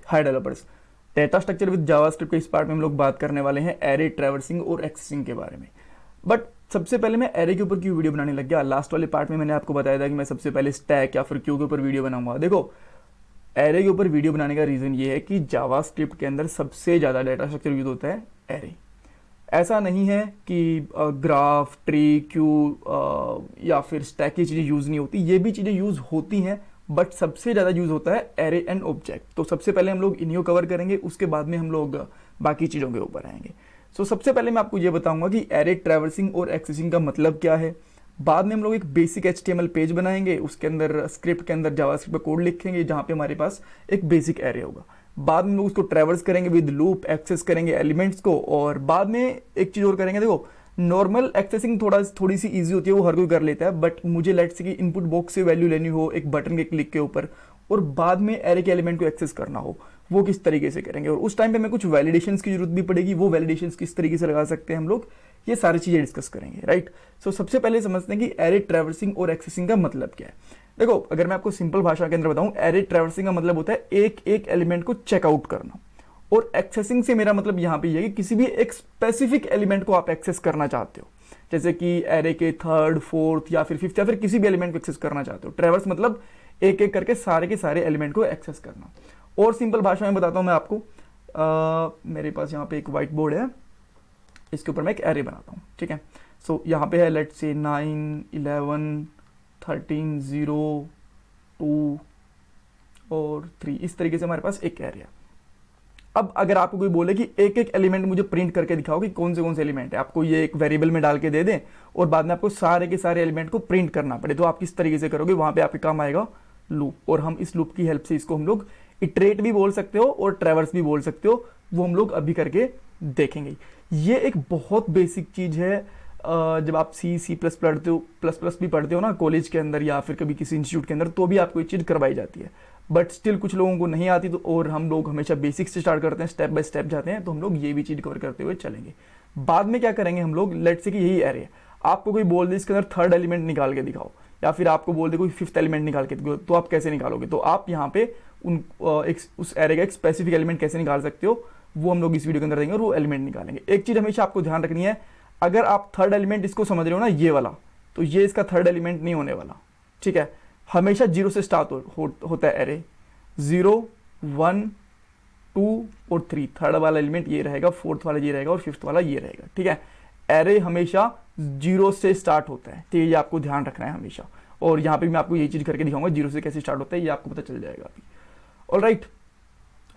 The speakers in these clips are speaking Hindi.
Hi developers, data structure with JavaScript के इस पार्ट में हम लोग बात करने वाले हैं एरे ट्रैवर्सिंग और एक्सेसिंग के बारे में। बट सबसे पहले मैं एरे के ऊपर क्यों वीडियो बनाने लग गया। लास्ट वाले पार्ट में मैंने आपको बताया था कि मैं सबसे पहले स्टैक या फिर क्यू के ऊपर वीडियो बनाऊंगा। देखो, एरे के ऊपर वीडियो बनाने का रीज़न ये है कि जावास्क्रिप्ट के अंदर सबसे ज़्यादा डाटा स्ट्रक्चर यूज होता है एरे। ऐसा नहीं है कि ग्राफ, ट्री, क्यू या फिर स्टैक की चीज़ें यूज़ नहीं होती, ये भी चीज़ें यूज़ होती हैं, बट सबसे ज़्यादा यूज़ होता है एरे एंड ऑब्जेक्ट। तो सबसे पहले हम लोग इन्हीं को कवर करेंगे, उसके बाद में हम लोग बाकी चीज़ों के ऊपर आएंगे। सो सबसे पहले मैं आपको ये बताऊंगा कि एरे ट्रैवर्सिंग और एक्सेसिंग का मतलब क्या है। बाद में हम लोग एक बेसिक HTML पेज बनाएंगे, उसके अंदर स्क्रिप्ट के अंदर जावास्क्रिप्ट कोड लिखेंगे जहाँ पे हमारे पास एक बेसिक एरे होगा। बाद में हम लोग उसको ट्रैवर्स करेंगे विद लूप, एक्सेस करेंगे एलिमेंट्स को, और बाद में एक चीज़ और करेंगे। देखो, नॉर्मल एक्सेसिंग थोड़ी सी इजी होती है, वो हर कोई कर लेता है, बट मुझे लेट्स से कि इनपुट बॉक्स से वैल्यू लेनी हो एक बटन के क्लिक के ऊपर, और बाद में एरे के एलिमेंट को एक्सेस करना हो, वो किस तरीके से करेंगे। और उस टाइम पे हमें कुछ वैलिडेशंस की जरूरत भी पड़ेगी, वो वैलिडेशंस किस तरीके से लगा सकते हैं हम लोग, ये सारी चीज़ें डिस्कस करेंगे, राइट। सो सबसे पहले समझते हैं कि एरे ट्रैवर्सिंग और एक्सेसिंग का मतलब क्या है। देखो, अगर मैं आपको सिंपल भाषा के अंदर बताऊं, एरे ट्रैवर्सिंग का मतलब होता है एक एक एलिमेंट को चेकआउट करना, और एक्सेसिंग से मेरा मतलब यहाँ पे ये है कि किसी भी एक स्पेसिफिक एलिमेंट को आप एक्सेस करना चाहते हो, जैसे कि एरे के थर्ड, फोर्थ या फिर फिफ्थ या फिर किसी भी एलिमेंट को एक्सेस करना चाहते हो। ट्रैवर्स मतलब एक एक करके सारे के सारे एलिमेंट को एक्सेस करना। और सिंपल भाषा में बताता हूँ मैं आपको, मेरे पास यहाँ पे एक व्हाइट बोर्ड है, इसके ऊपर मैं एक एरे बनाता हूँ, ठीक है। सो यहाँ पे है लेट्स से 9, 11, 13, 0, 2 और 3, इस तरीके से हमारे पास एक एरे है। अब अगर आपको कोई बोले कि एक एक एलिमेंट मुझे प्रिंट करके दिखाओ कि कौन से एलिमेंट है, आपको ये एक वेरिएबल में डाल के दे दें और बाद में आपको सारे के सारे एलिमेंट को प्रिंट करना पड़े, तो आप किस तरीके से करोगे। वहां पे आपके काम आएगा लूप, और हम इस लूप की हेल्प से इसको हम लोग इटरेट भी बोल सकते हो और ट्रैवर्स भी बोल सकते हो, वो हम लोग अभी करके देखेंगे। ये एक बहुत बेसिक चीज है। जब आप सी प्लस पढ़ते हो, प्लस भी पढ़ते हो ना कॉलेज के अंदर या फिर कभी किसी इंस्टीट्यूट के अंदर, तो भी आपको ये चीज़ करवाई जाती है, बट स्टिल कुछ लोगों को नहीं आती। तो और हम लोग हमेशा बेसिक से स्टार्ट करते हैं, स्टेप बाय स्टेप जाते हैं, तो हम लोग ये भी चीज़ कवर करते हुए चलेंगे। बाद में क्या करेंगे हम लोग, लेट्स से कि यही एरे है, आपको कोई बोल दे इसके अंदर थर्ड एलिमेंट निकाल के दिखाओ, या फिर आपको बोल दे कोई फिफ्थ एलिमेंट निकाल के दिखाओ, तो आप कैसे निकालोगे। तो आप यहाँ पे उस एरे का एक स्पेसिफिक एलिमेंट कैसे निकाल सकते हो, वो हम लोग इस वीडियो के अंदर देंगे और वो एलिमेंट निकालेंगे। एक चीज़ हमेशा आपको ध्यान रखनी है, अगर आप थर्ड एलिमेंट इसको समझ रहे हो ना, ये वाला, तो ये इसका थर्ड एलिमेंट नहीं होने वाला, ठीक है। हमेशा 0 से स्टार्ट होता है एरे, 0, 1, 2 और 3, थर्ड वाला एलिमेंट ये रहेगा, फोर्थ वाला ये रहेगा और फिफ्थ वाला ये रहेगा, ठीक है। एरे हमेशा 0 से स्टार्ट होता है, ठीक है, ये आपको ध्यान रखना है हमेशा। और यहाँ पे मैं आपको ये चीज़ करके दिखाऊंगा 0 से कैसे स्टार्ट होता है, ये आपको पता चल जाएगा अभी। ऑलराइट,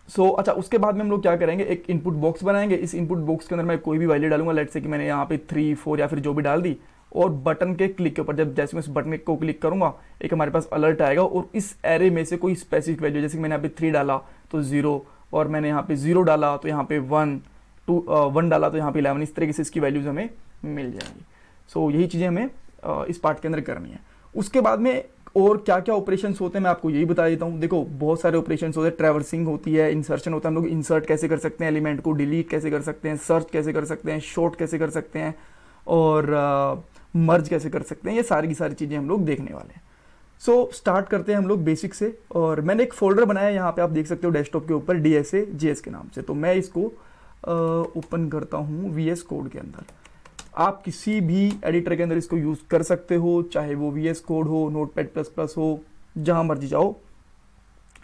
सो अच्छा, उसके बाद में हम लोग क्या करेंगे, एक इनपुट बॉक्स बनाएंगे। इस इनपुट बॉक्स के अंदर मैं कोई भी वैल्यू डालूंगा, लेट्स से कि मैंने यहाँ पे 3, 4 या फिर जो भी डाल दी, और बटन के क्लिक के ऊपर जैसे मैं इस बटन को क्लिक करूंगा, एक हमारे पास अलर्ट आएगा, और इस एरे में से कोई स्पेसिफिक वैल्यू, जैसे कि मैंने यहाँ पे 3 डाला तो 0, और मैंने यहाँ पे 0 डाला तो यहाँ पे 1, 1 डाला तो यहाँ पे 11, इस तरीके से इसकी वैल्यूज हमें मिल जाएंगी। सो यही चीज़ें हमें इस पार्ट के अंदर करनी है। उसके बाद में और क्या क्या ऑपरेशंस होते हैं मैं आपको यही बता देता हूँ। देखो, बहुत सारे ऑपरेशंस होते हैं, ट्रैवर्सिंग होती है, इंसर्शन होता है, हम लोग इंसर्ट कैसे कर सकते हैं एलिमेंट को, डिलीट कैसे कर सकते हैं, सर्च कैसे कर सकते हैं, शॉर्ट कैसे कर सकते हैं, और मर्ज कैसे कर सकते हैं, ये सारी की सारी चीज़ें हम लोग देखने वाले हैं। सो स्टार्ट करते हैं हम लोग बेसिक से, और मैंने एक फोल्डर बनाया है, यहाँ पे आप देख सकते हो डेस्कटॉप के ऊपर, DSA.js के नाम से। तो मैं इसको ओपन करता हूँ VS कोड के अंदर। आप किसी भी एडिटर के अंदर इसको यूज़ कर सकते हो, चाहे वो VS कोड हो, Notepad++ हो, जहाँ मर्जी जाओ,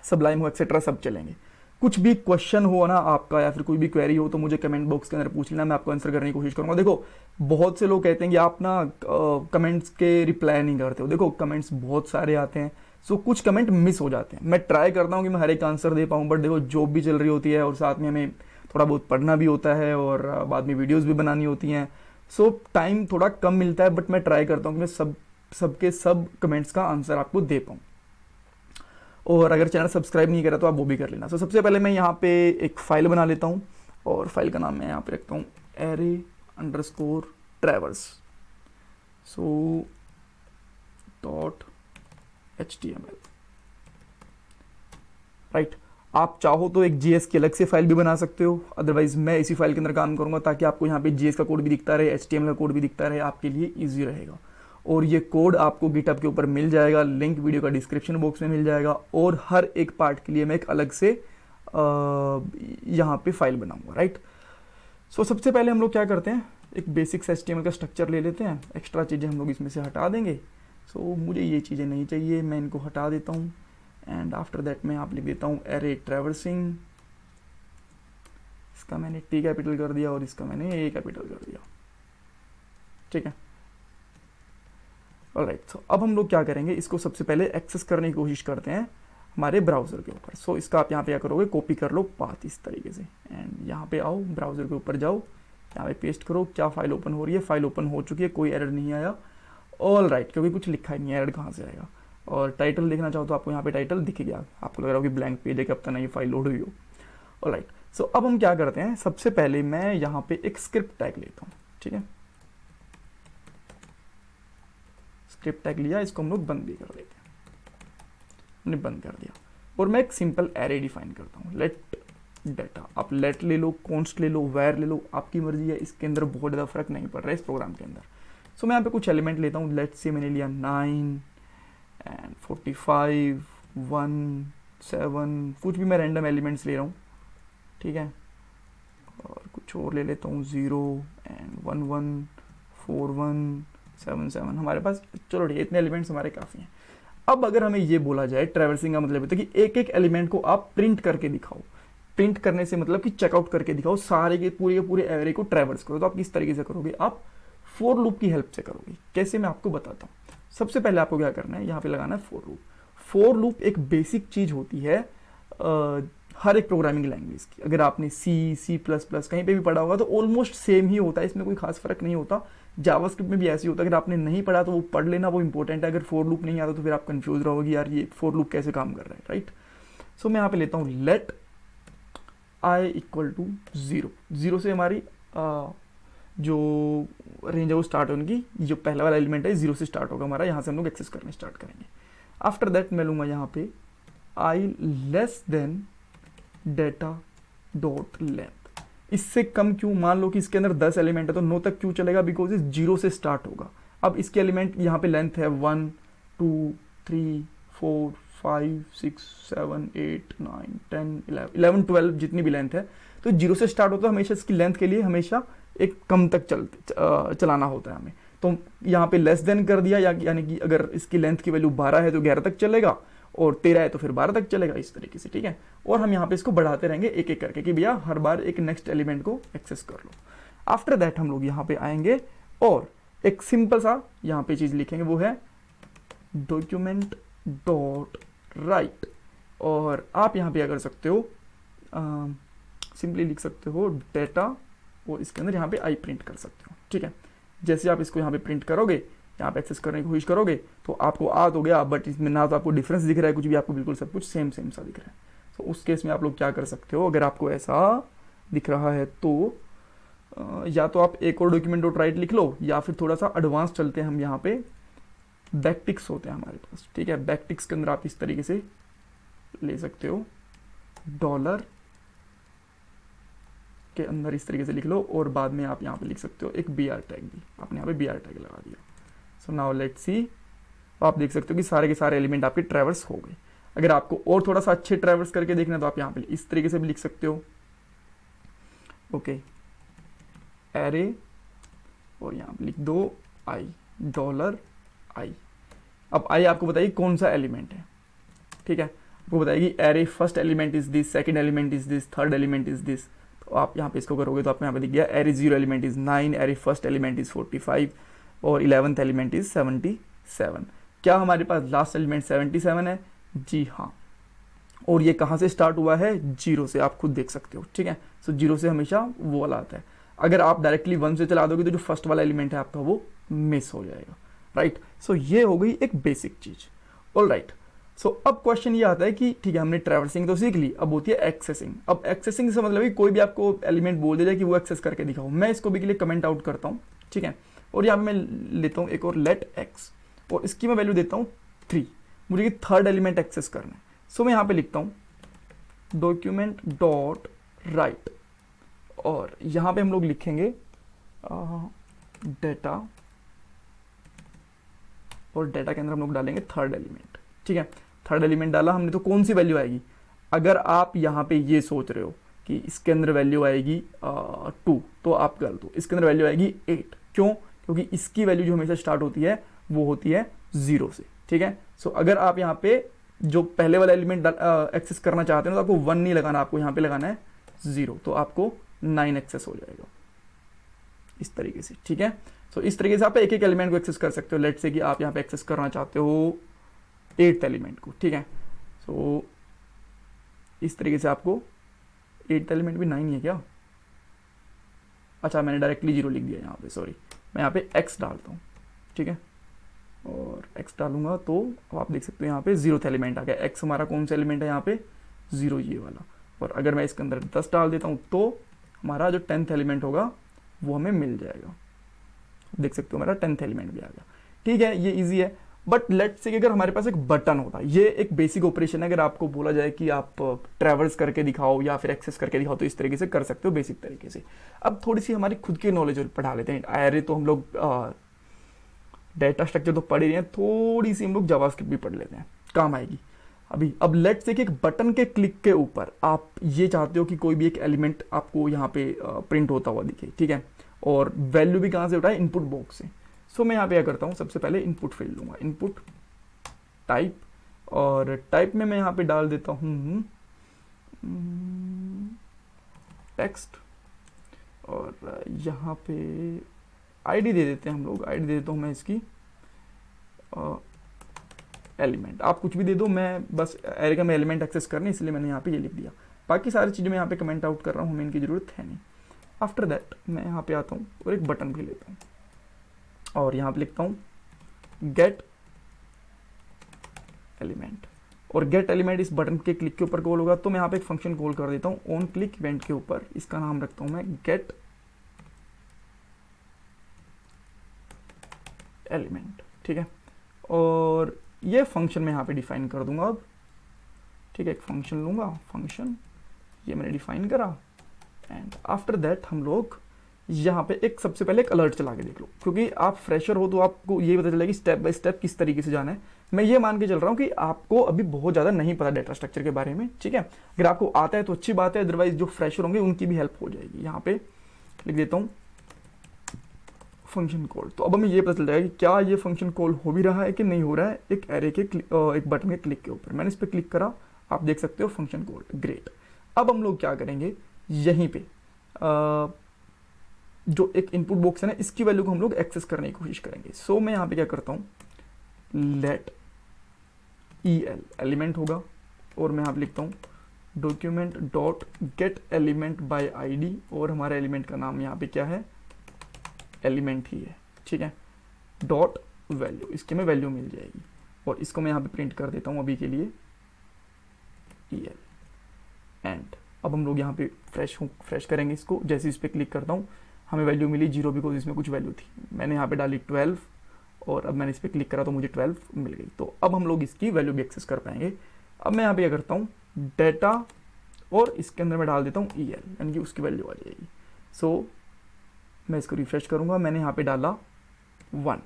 सबलाइम हो, एक्सेट्रा, सब चलेंगे। कुछ भी क्वेश्चन हो ना आपका, या फिर कोई भी क्वेरी हो, तो मुझे कमेंट बॉक्स के अंदर पूछ लेना, मैं आपको आंसर करने की कोशिश करूँगा। देखो, बहुत से लोग कहते हैं कि आप ना कमेंट्स के रिप्लाई नहीं करते हो। देखो, कमेंट्स बहुत सारे आते हैं, सो कुछ कमेंट मिस हो जाते हैं। मैं ट्राई करता हूँ कि मैं हर एक आंसर दे पाऊँ, बट देखो, जॉब भी चल रही होती है और साथ में हमें थोड़ा बहुत पढ़ना भी होता है, और बाद में वीडियोज़ भी बनानी होती हैं, सो टाइम थोड़ा कम मिलता है, बट मैं ट्राई करता हूँ कि मैं सबके सब कमेंट्स का आंसर आपको दे पाऊँ। और अगर चैनल सब्सक्राइब नहीं करा तो आप वो भी कर लेना। सो सबसे पहले मैं यहाँ पे एक फ़ाइल बना लेता हूँ, और फाइल का नाम मैं यहाँ पे रखता हूँ array_travers .html, राइट। आप चाहो तो एक JS की अलग से फाइल भी बना सकते हो, अदरवाइज मैं इसी फाइल के अंदर काम करूंगा, ताकि आपको यहाँ पे JS का कोड भी दिखता रहे, HTML का कोड भी दिखता रहे, आपके लिए ईजी रहेगा। और ये कोड आपको गिटहब के ऊपर मिल जाएगा, लिंक वीडियो का डिस्क्रिप्शन बॉक्स में मिल जाएगा, और हर एक पार्ट के लिए मैं एक अलग से यहाँ पे फाइल बनाऊंगा, राइट। सो सबसे पहले हम लोग क्या करते हैं, एक बेसिक HTML का स्ट्रक्चर ले लेते हैं, एक्स्ट्रा चीज़ें हम लोग इसमें से हटा देंगे। सो मुझे ये चीज़ें नहीं चाहिए, मैं इनको हटा देता हूँ। एंड आफ्टर दैट मैं आप लिख देता हूँ एरे ट्रैवर्सिंग, इसका मैंने T कैपिटल कर दिया और इसका मैंने A कैपिटल कर दिया, ठीक है। ऑलराइट, सो अब हम लोग क्या करेंगे, इसको सबसे पहले एक्सेस करने की कोशिश करते हैं हमारे ब्राउज़र के ऊपर। सो इसका आप यहाँ पे क्या करोगे, कॉपी कर लो पाथ इस तरीके से, एंड यहाँ पे आओ, ब्राउज़र के ऊपर जाओ, यहाँ पे पेस्ट करो। क्या फाइल ओपन हो रही है, फाइल ओपन हो चुकी है, कोई एरर नहीं आया। ऑल राइट, क्योंकि कुछ लिखा ही नहीं है, एरर कहाँ से आएगा। और टाइटल देखना चाहो तो आपको यहाँ पे टाइटल दिख गया, आपको लग रहा हो कि ब्लैंक पेज है, कब तक नहीं फाइल लोड हुई हो। ऑल राइट, सो अब हम क्या करते हैं, सबसे पहले मैं यहाँ पे एक स्क्रिप्ट टैग लेता हूँ, ठीक है। स्क्रिप्ट टैग लिया, इसको हम लोग बंद भी कर देते हैं, हमने बंद कर दिया। और मैं एक सिंपल एरे डिफाइन करता हूँ, लेट डाटा। आप लेट ले लो, कॉन्स्ट ले लो, वेर ले लो, आपकी मर्जी है, इसके अंदर बहुत ज़्यादा फर्क नहीं पड़ रहा है इस प्रोग्राम के अंदर। सो मैं यहाँ पे कुछ एलिमेंट लेता हूँ, लेट से मैंने लिया 9 एंड 45 1 7, कुछ भी मैं रैंडम एलिमेंट्स ले रहा हूँ, ठीक है। और कुछ और ले लेता हूँ 0 एंड 1 1 4 1 7 7, हमारे पास, चलो ठीक है, इतने एलिमेंट्स हमारे काफ़ी हैं। अब अगर हमें ये बोला जाए, ट्रैवर्सिंग का मतलब होता है कि एक एक एलिमेंट को आप प्रिंट करके दिखाओ। प्रिंट करने से मतलब कि चेकआउट करके दिखाओ, सारे के पूरे एरे को ट्रैवर्स करो। तो आप किस तरीके से करोगे, आप फॉर लूप की हेल्प से करोगे। कैसे, मैं आपको बताता हूँ। सबसे पहले आपको क्या करना है, यहाँ पे लगाना है फॉर लूप। फॉर लूप एक बेसिक चीज होती है हर एक प्रोग्रामिंग लैंग्वेज की। अगर आपने C++ कहीं पे भी पढ़ा होगा तो ऑलमोस्ट सेम ही होता है, इसमें कोई खास फर्क नहीं होता। जावास्क्रिप्ट में भी ऐसे ही होता है, अगर आपने नहीं पढ़ा तो वो पढ़ लेना, वो इंपॉर्टेंट है। अगर फॉर लूप नहीं आता तो फिर आप कंफ्यूज रहोगे, यार ये फॉर लूप कैसे काम कर रहा है, राइट। सो मैं यहाँ पे लेता हूँ लेट I इक्वल टू 0। 0 से हमारी जो रेंज है वो स्टार्ट होगी। जो पहला वाला एलिमेंट है 0 से स्टार्ट होगा हमारा, यहाँ से हम लोग एक्सेस करने स्टार्ट करेंगे। आफ्टर दैट मैं लूँगा यहाँ पे I less than data dot length. इससे कम क्यों, मान लो कि इसके अंदर 10 एलिमेंट है तो 9 तक क्यों चलेगा, बिकॉज इस 0 से स्टार्ट होगा। अब इसके एलिमेंट यहाँ पे लेंथ है 1 2 3 4 5 6 7 8 9 10 11 12 जितनी भी लेंथ है, तो 0 से स्टार्ट होता है। हमेशा इसकी लेंथ के लिए हमेशा एक कम तक चलाना होता है हमें। तो यहाँ पे लेस देन कर दिया, यानी कि अगर इसकी लेंथ की वैल्यू 12 है तो 11 तक चलेगा, और 13 है तो फिर 12 तक चलेगा, इस तरीके से, ठीक है। और हम यहाँ पे इसको बढ़ाते रहेंगे एक एक करके कि भैया हर बार एक नेक्स्ट एलिमेंट को एक्सेस कर लो। आफ्टर दैट हम लोग यहाँ पे आएंगे और एक सिंपल सा यहाँ पे चीज लिखेंगे, वो है डॉक्यूमेंट डॉट राइट। और आप यहाँ पे क्या कर सकते हो, सिंपली लिख सकते हो डेटा, और इसके अंदर यहाँ पे आई प्रिंट कर सकते हो, ठीक है। जैसे आप इसको यहाँ पे प्रिंट करोगे, यहाँ पे एक्सेस करने की कोशिश करोगे तो आपको आ तो गया, बट इसमें ना तो आपको डिफरेंस दिख रहा है कुछ भी, आपको बिल्कुल सब कुछ सेम सा दिख रहा है। तो उस केस में आप लोग क्या कर सकते हो, अगर आपको ऐसा दिख रहा है तो या तो आप एक और डॉक्यूमेंट डॉट राइट लिख लो, या फिर थोड़ा सा एडवांस चलते हैं हम, यहाँ पे बैकटिक्स होते हैं हमारे पास, ठीक है। बैकटिक्स के अंदर आप इस तरीके से ले सकते हो, डॉलर के अंदर इस तरीके से लिख लो, और बाद में आप यहाँ पे लिख सकते हो एक BR टैग भी, आपने यहाँ पे BR टैग लगा दिया। सो नाउ लेट्स सी, आप देख सकते हो कि सारे के सारे एलिमेंट आपके ट्रैवर्स हो गए। अगर आपको और थोड़ा सा अच्छे ट्रैवर्स करके देखना है तो आप यहाँ पे इस तरीके से भी लिख सकते हो, ओके, एरे, और यहाँ पे लिख दो I, डॉलर I। अब I आपको बताइए कौन सा एलिमेंट है, ठीक है। आपको बताएगी array first element is this, second element is this, third element is this. तो आप यहाँ पे इसको करोगे तो आपको यहाँ पे दिख गया array 0 element is 9, array first element is 45, और 11th एलिमेंट इज 77। क्या हमारे पास लास्ट एलिमेंट 77 है? जी हाँ। और ये कहाँ से स्टार्ट हुआ है? 0 से, आप खुद देख सकते हो, ठीक है। सो 0 से हमेशा वो वाला आता है। अगर आप डायरेक्टली 1 से चला दोगे तो जो फर्स्ट वाला एलिमेंट है आपका वो मिस हो जाएगा, राइट। सो ये हो गई एक बेसिक चीज, ऑल राइट। सो अब क्वेश्चन ये आता है कि ठीक है, हमने ट्रैवर्सिंग तो सीख ली, अब होती है एक्सेसिंग। अब एक्सेसिंग से मतलब कोई भी आपको एलिमेंट बोल दे जाए कि वो एक्सेस करके दिखाओ। मैं इसको भी के लिए कमेंट आउट करता हूँ, ठीक है। और यहाँ मैं लेता हूँ एक और लेट एक्स, और इसकी मैं वैल्यू देता हूँ 3। मुझे थर्ड एलिमेंट एक्सेस करना है। सो मैं यहाँ पे लिखता हूँ डॉक्यूमेंट डॉट राइट, और यहाँ पे हम लोग लिखेंगे डेटा, और डेटा के अंदर हम लोग डालेंगे थर्ड एलिमेंट, ठीक है। थर्ड एलिमेंट डाला हमने तो कौन सी वैल्यू आएगी? अगर आप यहाँ पे ये सोच रहे हो कि इसके अंदर वैल्यू आएगी 2, तो आप कर दो, इसके अंदर वैल्यू आएगी 8। क्यों? क्योंकि इसकी वैल्यू जो हमेशा स्टार्ट होती है वो होती है 0 से। ठीक है, सो अगर आप यहाँ पे जो पहले वाला एलिमेंट एक्सेस करना चाहते हैं तो आपको 1 नहीं लगाना, आपको यहाँ पे लगाना है 0, तो आपको 9 एक्सेस हो जाएगा इस तरीके से। ठीक है, सो इस तरीके से आप एक एक एलिमेंट को एक्सेस कर सकते हो। लेट से कि आप यहाँ पे एक्सेस करना चाहते हो 8th एलिमेंट को। ठीक है, सो इस तरीके से आपको 8th एलिमेंट भी 9 ही है क्या? अच्छा, मैंने डायरेक्टली 0 लिख दिया यहाँ पे, सॉरी। मैं यहाँ पे x डालता हूँ। ठीक है, और x डालूंगा तो अब आप देख सकते हो यहाँ पे 0th एलिमेंट आ गया। x हमारा कौन सा एलिमेंट है यहाँ पे? 0, ये वाला। और अगर मैं इसके अंदर 10 डाल देता हूँ तो हमारा जो 10th एलिमेंट होगा वो हमें मिल जाएगा। देख सकते हो मेरा 10th एलिमेंट भी आ गया। ठीक है, ये इजी है। बट लेट्स से अगर हमारे पास एक बटन होता, ये एक बेसिक ऑपरेशन है, अगर आपको बोला जाए कि आप ट्रैवर्स करके दिखाओ या फिर एक्सेस करके दिखाओ तो इस तरीके से कर सकते हो बेसिक तरीके से। अब थोड़ी सी हमारी खुद की नॉलेज पढ़ा लेते हैं। एरे तो हम लोग डेटा स्ट्रक्चर तो पढ़ ही रहे हैं, थोड़ी सी हम लोग जावास्क्रिप्ट भी पढ़ लेते हैं, काम आएगी अभी। अब लेट्स से कि एक बटन के क्लिक के ऊपर आप ये चाहते हो कि कोई भी एक एलिमेंट आपको यहाँ पे प्रिंट होता हुआ दिखे। ठीक है, और वैल्यू भी कहाँ से उठाए? इनपुट बॉक्स से। सो मैं यहाँ पे क्या करता हूँ, सबसे पहले इनपुट फील्ड लूंगा, इनपुट टाइप, और टाइप में मैं यहाँ पे डाल देता हूँ टेक्स्ट, और यहाँ पे आईडी दे देते हैं हम लोग। आईडी दे देता हूँ मैं इसकी एलिमेंट। आप कुछ भी दे दो, मैं बस एरे का मैं एलिमेंट एक्सेस करने, इसलिए मैंने यहाँ पे ये लिख दिया। बाकी सारी चीज़ें मैं यहाँ पे कमेंट आउट कर रहा हूँ, हमें इनकी ज़रूरत है नहीं। आफ्टर दैट मैं यहाँ पे आता हूँ और एक बटन भी लेता हूँ और यहाँ पे लिखता हूँ गेट एलिमेंट। और गेट एलिमेंट इस बटन के क्लिक के ऊपर कॉल होगा, तो मैं यहाँ पे एक फंक्शन कॉल कर देता हूँ ऑन क्लिक इवेंट के ऊपर। इसका नाम रखता हूँ मैं गेट एलिमेंट। ठीक है, और ये फंक्शन मैं यहाँ पे डिफाइन कर दूंगा अब। ठीक है, एक फंक्शन लूंगा, फंक्शन ये मैंने डिफाइन करा। एंड आफ्टर दैट हम लोग यहाँ पे एक सबसे पहले एक अलर्ट चला के देख लो, क्योंकि आप फ्रेशर हो तो आपको ये पता चलेगा कि स्टेप बाय स्टेप किस तरीके से जाना है। मैं ये मान के चल रहा हूँ कि आपको अभी बहुत ज़्यादा नहीं पता डेटा स्ट्रक्चर के बारे में। ठीक है, अगर आपको आता है तो अच्छी बात है, अदरवाइज जो फ्रेशर होंगे उनकी भी हेल्प हो जाएगी। यहाँ पे लिख देता हूँ फंक्शन कॉल। तो अब हमें ये पता चल जाएगा कि क्या ये फंक्शन कॉल हो भी रहा है कि नहीं हो रहा है एक एरे के एक बटन के क्लिक के ऊपर। मैंने इस पर क्लिक करा, आप देख सकते हो फंक्शन कॉल, ग्रेट। अब हम लोग क्या करेंगे, यहीं पे जो एक इनपुट बॉक्स है ना, इसकी वैल्यू को हम लोग एक्सेस करने की कोशिश करेंगे। सो मैं यहाँ पे क्या करता हूँ, लेट EL एलिमेंट होगा, और मैं यहाँ पे लिखता हूँ document dot gate element by ID, और हमारा एलिमेंट का नाम यहाँ पे क्या है, एलिमेंट ही है। ठीक है, डॉट वैल्यू, इसके में वैल्यू मिल जाएगी, और इसको मैं यहाँ पे प्रिंट कर देता हूँ अभी के लिए EL। एंड अब हम लोग यहाँ पे फ्रेश करेंगे इसको। जैसे इस पर क्लिक करता हूँ हमें वैल्यू मिली 0, बिकॉज इसमें कुछ वैल्यू थी। मैंने यहाँ पे डाली 12, और अब मैंने इस पर क्लिक करा तो मुझे 12 मिल गई। तो अब हम लोग इसकी वैल्यू भी एक्सेस कर पाएंगे। अब मैं यहाँ पे क्या करता हूँ, डेटा, और इसके अंदर मैं डाल देता हूँ EL, यानी कि उसकी वैल्यू आ जाएगी। सो मैं इसको रिफ्रेश करूँगा, मैंने यहाँ पे डाला 1।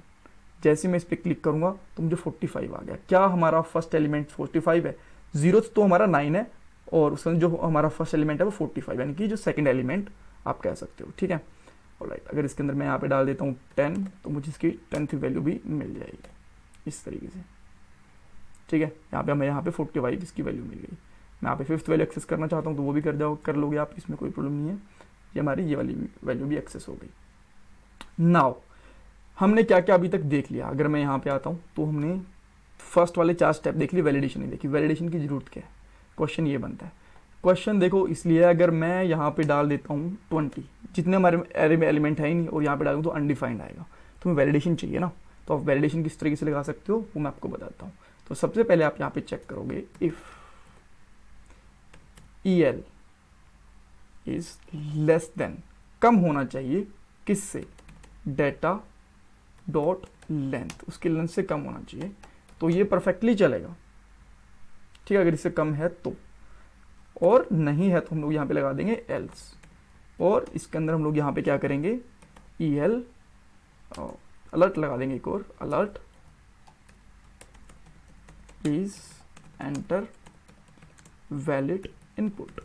जैसे मैं इस पर क्लिक करूँगा तो मुझे 45 आ गया। क्या हमारा फर्स्ट एलिमेंट 45 है? 0 तो हमारा 9 है, और उसमें जो हमारा फर्स्ट एलिमेंट है वो 45, यानी कि जो सेकंड एलिमेंट आप कह सकते हो। ठीक है, ऑलराइट। अगर इसके अंदर मैं यहाँ पे डाल देता हूँ 10, तो मुझे इसकी 10th वैल्यू भी मिल जाएगी इस तरीके से। ठीक है, यहाँ पे हमें यहाँ पे 45 इसकी वैल्यू मिल गई। मैं यहाँ पे 5th वैल्यू एक्सेस करना चाहता हूँ तो वो भी कर लोगे आप, इसमें कोई प्रॉब्लम नहीं है। ये हमारी ये वाली वैल्यू भी एक्सेस हो गई। नाउ हमने क्या क्या अभी तक देख लिया। अगर मैं यहाँ पे आता हूँ तो हमने फर्स्ट वाले 4 स्टेप देख लिए, वैलिडेशन नहीं देखी। वैलिडेशन की जरूरत क्या है? क्वेश्चन ये बनता है, क्वेश्चन देखो इसलिए अगर मैं यहाँ पे डाल देता हूँ 20, जितने हमारे एरे में एलिमेंट है ही नहीं, और यहाँ पे डालूँ तो अनडिफाइंड आएगा, तो हमें वैलिडेशन चाहिए ना। तो आप वैलिडेशन किस तरीके से लगा सकते हो वो मैं आपको बताता हूँ। तो सबसे पहले आप यहाँ पे चेक करोगे, if EL is less than, कम होना चाहिए किससे, डेटा डॉट लेंथ, उसकी लेंथ से कम होना चाहिए, तो ये परफेक्टली चलेगा। ठीक है, अगर इससे कम है तो, और नहीं है तो हम लोग यहाँ पे लगा देंगे एल्स। और इसके अंदर हम लोग यहाँ पे क्या करेंगे, EL अलर्ट लगा देंगे एक और, alert please enter valid input.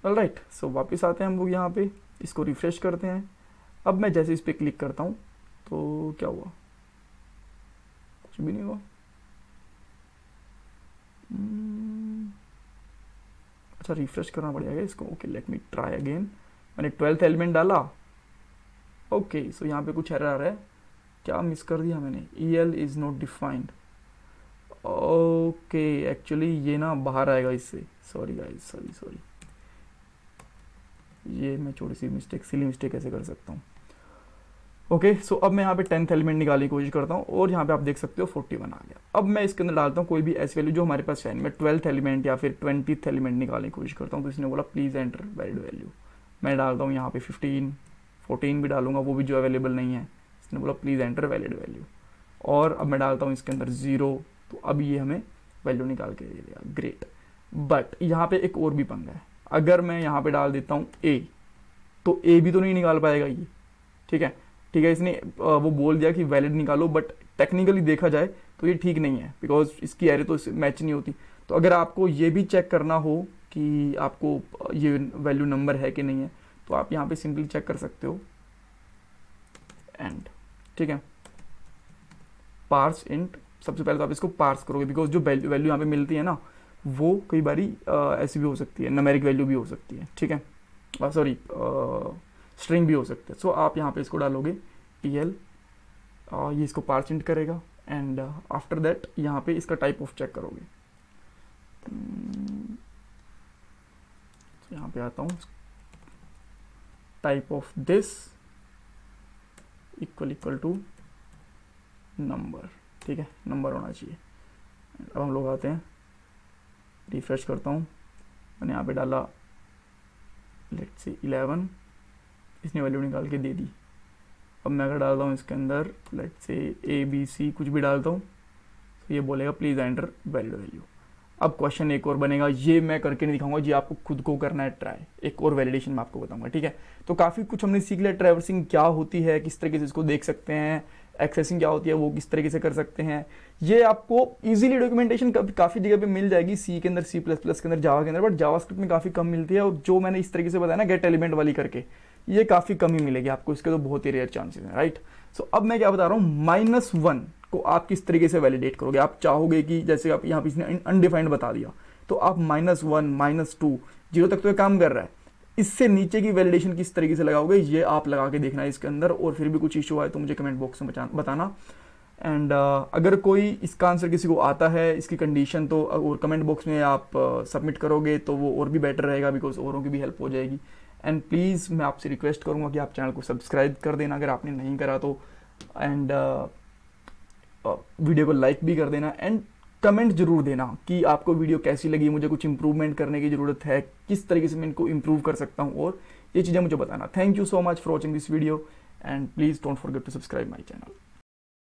Alright, so वापस आते हैं हम लोग यहाँ पे, इसको रिफ्रेश करते हैं। अब मैं जैसे इस पर क्लिक करता हूँ तो क्या हुआ, कुछ भी नहीं हुआ। अच्छा, रिफ्रेश करना पड़ेगा इसको। Okay, let me try again. मैंने 12th एलिमेंट डाला। ओके, सो यहाँ पे कुछ एरर आ रहा है, क्या मिस कर दिया मैंने, EL is not defined. Okay, actually ये ना बाहर आएगा इससे, सॉरी गाइस, सॉरी, ये मैं छोटी सी मिस्टेक, सिली मिस्टेक कैसे कर सकता हूँ। ओके, सो अब मैं यहाँ पे 10th एलिमेंट निकालने की कोशिश करता हूँ और यहाँ पे आप देख सकते हो 41 आ गया। अब मैं इसके अंदर डालता हूँ कोई भी ऐसी वैल्यू जो हमारे पास है। मैं 12th एलिमेंट या फिर 20th एलिमेंट निकालने की कोशिश करता हूँ, तो इसने बोला प्लीज़ एंटर वैलिड वैल्यू। मैं डालता हूँ यहाँ पे 15, 14 भी डालूंगा, वो भी जो अवेलेबल नहीं है। इसने बोला प्लीज़ एंटर वैलिड वैल्यू, और अब मैं डालता हूँ इसके अंदर 0, तो अब ये हमें वैल्यू निकाल के दे देगा। ग्रेट, बट यहाँ पे एक और भी पंगा है। अगर मैं यहाँ पे डाल देता हूँ A, तो A भी तो नहीं निकाल पाएगा ये। ठीक है, इसने वो बोल दिया कि वैलिड निकालो, बट टेक्निकली देखा जाए तो ये ठीक नहीं है, बिकॉज इसकी एरे तो मैच नहीं होती। तो अगर आपको ये भी चेक करना हो कि आपको ये वैल्यू नंबर है कि नहीं है, तो आप यहाँ पे सिंपली चेक कर सकते हो एंड। ठीक है, पार्स इंट, सबसे पहले तो आप इसको पार्स करोगे, बिकॉज जो वैल्यू यहाँ पे मिलती है ना, वो कई बारी ऐसी भी हो सकती है, न्यूमेरिक वैल्यू भी हो सकती है। ठीक है, सॉरी, स्ट्रिंग भी हो सकते हैं। सो आप यहाँ पे इसको डालोगे EL, ये इसको पार्स इंट करेगा, एंड आफ्टर दैट यहाँ पे इसका टाइप ऑफ चेक करोगे। यहाँ पे आता हूँ, type of this equal to number. ठीक है, नंबर होना चाहिए। अब हम लोग आते हैं, रिफ्रेश करता हूँ, मैंने यहाँ पे डाला लेट्स से 11, इसने वैल्यू निकाल के दे दी। अब मैं अगर डालता हूँ इसके अंदर लेट्स से ABC कुछ भी डालता हूँ, तो ये बोलेगा प्लीज़ एंटर वैलिड वैल्यू। अब क्वेश्चन एक और बनेगा, ये मैं करके नहीं दिखाऊंगा, ये आपको खुद को करना है ट्राई। एक और वैलिडेशन मैं आपको बताऊंगा। ठीक है, तो काफ़ी कुछ हमने सीख लिया, ट्रैवर्सिंग क्या होती है, किस तरीके से इसको देख सकते हैं, एक्सेसिंग क्या होती है, वो किस तरीके से कर सकते हैं। ये आपको इजीली डॉक्यूमेंटेशन काफ़ी जगह पे मिल जाएगी, C के अंदर, C++ के अंदर, जावा के अंदर, बट जावास्क्रिप्ट में काफ़ी कम मिलती है। और जो मैंने इस तरीके से बताया ना गेट एलिमेंट वाली करके, ये काफ़ी कम ही मिलेगी आपको, इसके तो बहुत ही रेयर चांसेस हैं। राइट, सो अब मैं क्या बता रहा हूँ, -1 को आप किस तरीके से वैलिडेट करोगे। आप चाहोगे कि जैसे आप यहाँ पे इसने अनडिफाइंड बता दिया, तो आप -1, -2, 0 तक तो ये काम कर रहा है, इससे नीचे की वैलिडेशन किस तरीके से लगाओगे, ये आप लगा के देखना है इसके अंदर। और फिर भी कुछ इशू आए तो मुझे कमेंट बॉक्स में बताना। एंड अगर कोई इसका आंसर किसी को आता है, इसकी कंडीशन, तो और कमेंट बॉक्स में आप सबमिट करोगे तो वो और भी बेटर रहेगा, बिकॉज औरों की भी हेल्प हो जाएगी। एंड प्लीज़ मैं आपसे रिक्वेस्ट करूँगा कि आप चैनल को सब्सक्राइब कर देना अगर आपने नहीं करा तो, एंड वीडियो को लाइक भी कर देना, एंड कमेंट जरूर देना कि आपको वीडियो कैसी लगी, मुझे कुछ इंप्रूवमेंट करने की ज़रूरत है, किस तरीके से मैं इनको इम्प्रूव कर सकता हूँ, और ये चीज़ें मुझे बताना। Thank you so much for watching this video, and please don't forget to subscribe my channel.